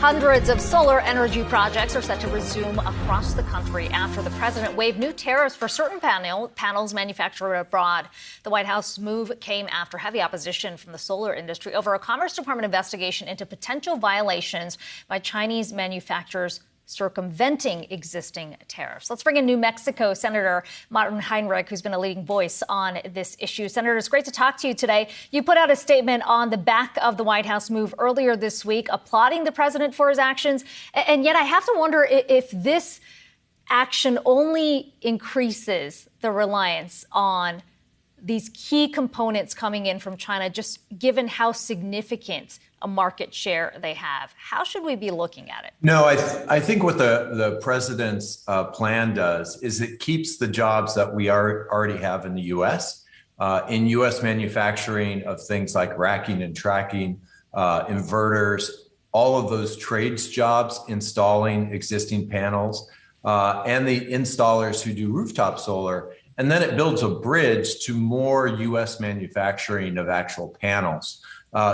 Hundreds of solar energy projects are set to resume across the country after the president waived new tariffs for certain panels manufactured abroad. The White House move came after heavy opposition from the solar industry over a Commerce Department investigation into potential violations by Chinese manufacturers circumventing existing tariffs. Let's bring in New Mexico Senator Martin Heinrich, who's been a leading voice on this issue. Senator, it's great to talk to you today. You put out a statement on the back of the White House move earlier this week, applauding the president for his actions. And yet I have to wonder if this action only increases the reliance on these key components coming in from China, just given how significant a market share they have. How should we be looking at it? No, I think what the president's plan does is it keeps the jobs that we already have in the U.S. In U.S. manufacturing of things like racking and tracking, inverters, all of those trades jobs, installing existing panels, and the installers who do rooftop solar. And then it builds a bridge to more U.S. manufacturing of actual panels.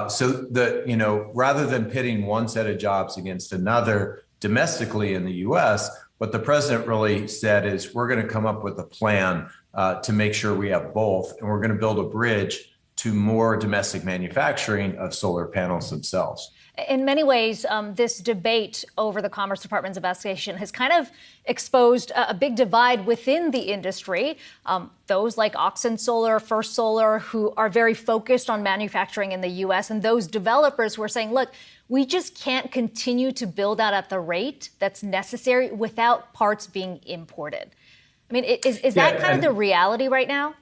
So rather than pitting one set of jobs against another domestically in the U.S., what the president really said is we're going to come up with a plan to make sure we have both, and we're going to build a bridge to more domestic manufacturing of solar panels themselves. In many ways, this debate over the Commerce Department's investigation has kind of exposed a big divide within the industry. Those like Oxen Solar, First Solar, who are very focused on manufacturing in the U.S., and those developers who are saying, look, we just can't continue to build out at the rate that's necessary without parts being imported. I mean, is that kind of the reality right now?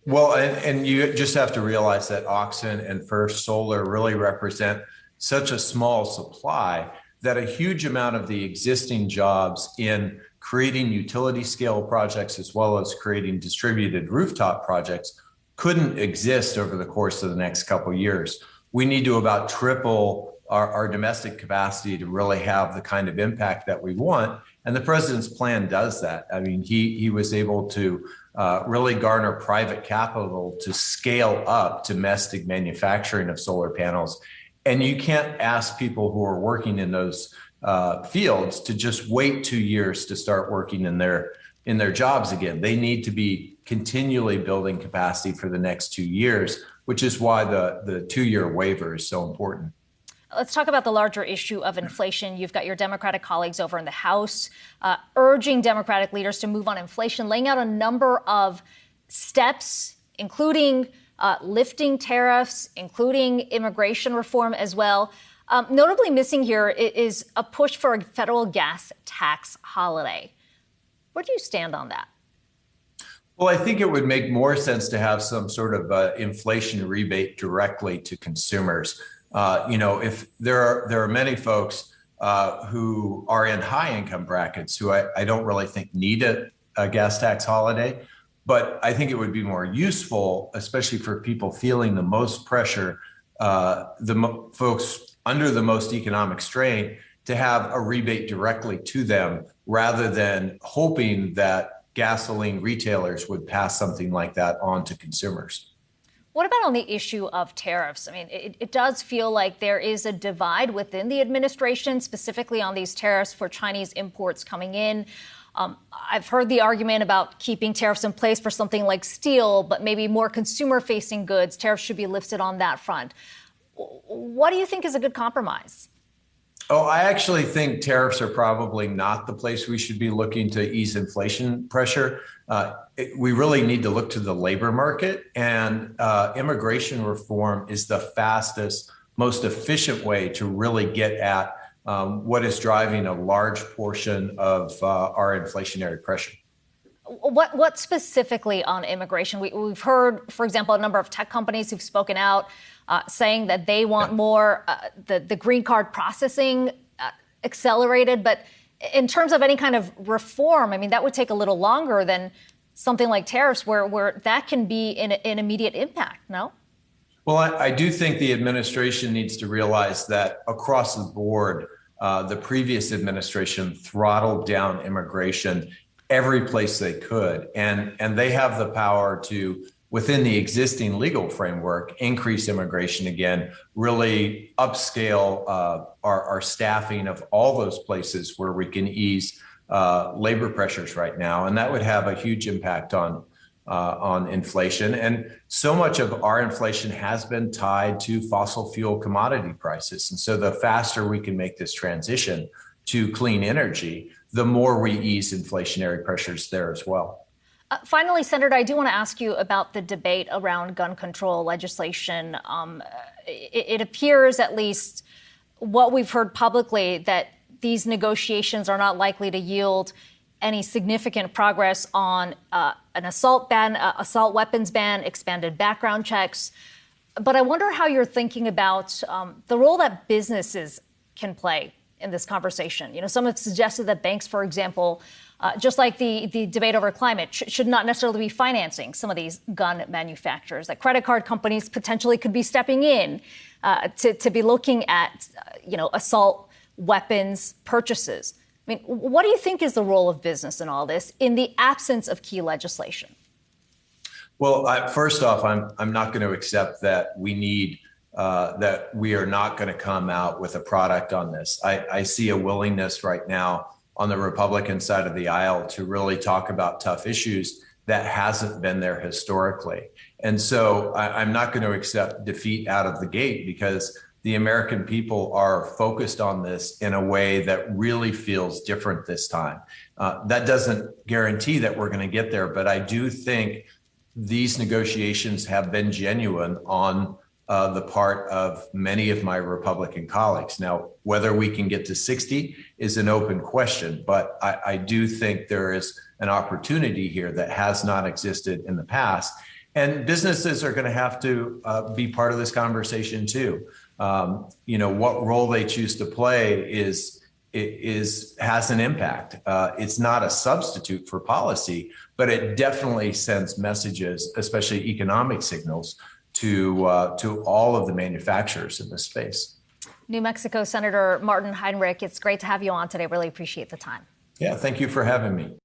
Well, and you just have to realize that Oxen and First Solar really represent such a small supply that a huge amount of the existing jobs in creating utility scale projects as well as creating distributed rooftop projects couldn't exist over the course of the next couple of years. We need to about triple our domestic capacity to really have the kind of impact that we want. And the president's plan does that. I mean, he was able to really garner private capital to scale up domestic manufacturing of solar panels. And you can't ask people who are working in those fields to just wait 2 years to start working in their jobs again. They need to be continually building capacity for the next 2 years, which is why the 2-year waiver is so important. Let's talk about the larger issue of inflation. You've got your Democratic colleagues over in the House urging Democratic leaders to move on inflation, laying out a number of steps, including lifting tariffs, including immigration reform as well. Notably missing here is a push for a federal gas tax holiday. Where do you stand on that? Well, I think it would make more sense to have some sort of inflation rebate directly to consumers. If there are many folks who are in high income brackets who I don't really think need a gas tax holiday. But I think it would be more useful, especially for people feeling the most pressure, folks under the most economic strain, to have a rebate directly to them rather than hoping that gasoline retailers would pass something like that on to consumers. What about on the issue of tariffs? I mean, it does feel like there is a divide within the administration, specifically on these tariffs for Chinese imports coming in. I've heard the argument about keeping tariffs in place for something like steel, but maybe more consumer-facing goods. Tariffs should be lifted on that front. What do you think is a good compromise? Oh, I actually think tariffs are probably not the place we should be looking to ease inflation pressure. We really need to look to the labor market, and immigration reform is the fastest, most efficient way to really get at what is driving a large portion of our inflationary pressure. What specifically on immigration? We've heard, for example, a number of tech companies who've spoken out saying that they want more the green card processing accelerated. But in terms of any kind of reform, I mean, that would take a little longer than something like tariffs where that can be an immediate impact, no? Well, I do think the administration needs to realize that across the board, the previous administration throttled down immigration every place they could. And they have the power to, within the existing legal framework, increase immigration again, really upscale our staffing of all those places where we can ease labor pressures right now. And that would have a huge impact on inflation. And so much of our inflation has been tied to fossil fuel commodity prices. And so the faster we can make this transition to clean energy, the more we ease inflationary pressures there as well. Finally, Senator, I do want to ask you about the debate around gun control legislation. It appears, at least what we've heard publicly, that these negotiations are not likely to yield any significant progress on an assault ban, assault weapons ban, expanded background checks. But I wonder how you're thinking about the role that businesses can play in this conversation. You know, some have suggested that banks, for example, just like the debate over climate, should not necessarily be financing some of these gun manufacturers, that credit card companies potentially could be stepping in to be looking at, assault weapons purchases. I mean, what do you think is the role of business in all this in the absence of key legislation? Well, first off, I'm not going to accept that we are not going to come out with a product on this. I see a willingness right now on the Republican side of the aisle to really talk about tough issues that hasn't been there historically. And so I'm not going to accept defeat out of the gate, because the American people are focused on this in a way that really feels different this time. That doesn't guarantee that we're going to get there, but I do think these negotiations have been genuine on the part of many of my Republican colleagues. Now, whether we can get to 60 is an open question, but I do think there is an opportunity here that has not existed in the past. And businesses are going to have to be part of this conversation too. What role they choose to play has an impact. It's not a substitute for policy, but it definitely sends messages, especially economic signals, to all of the manufacturers in this space. New Mexico Senator Martin Heinrich, it's great to have you on today. Really appreciate the time. Yeah, thank you for having me.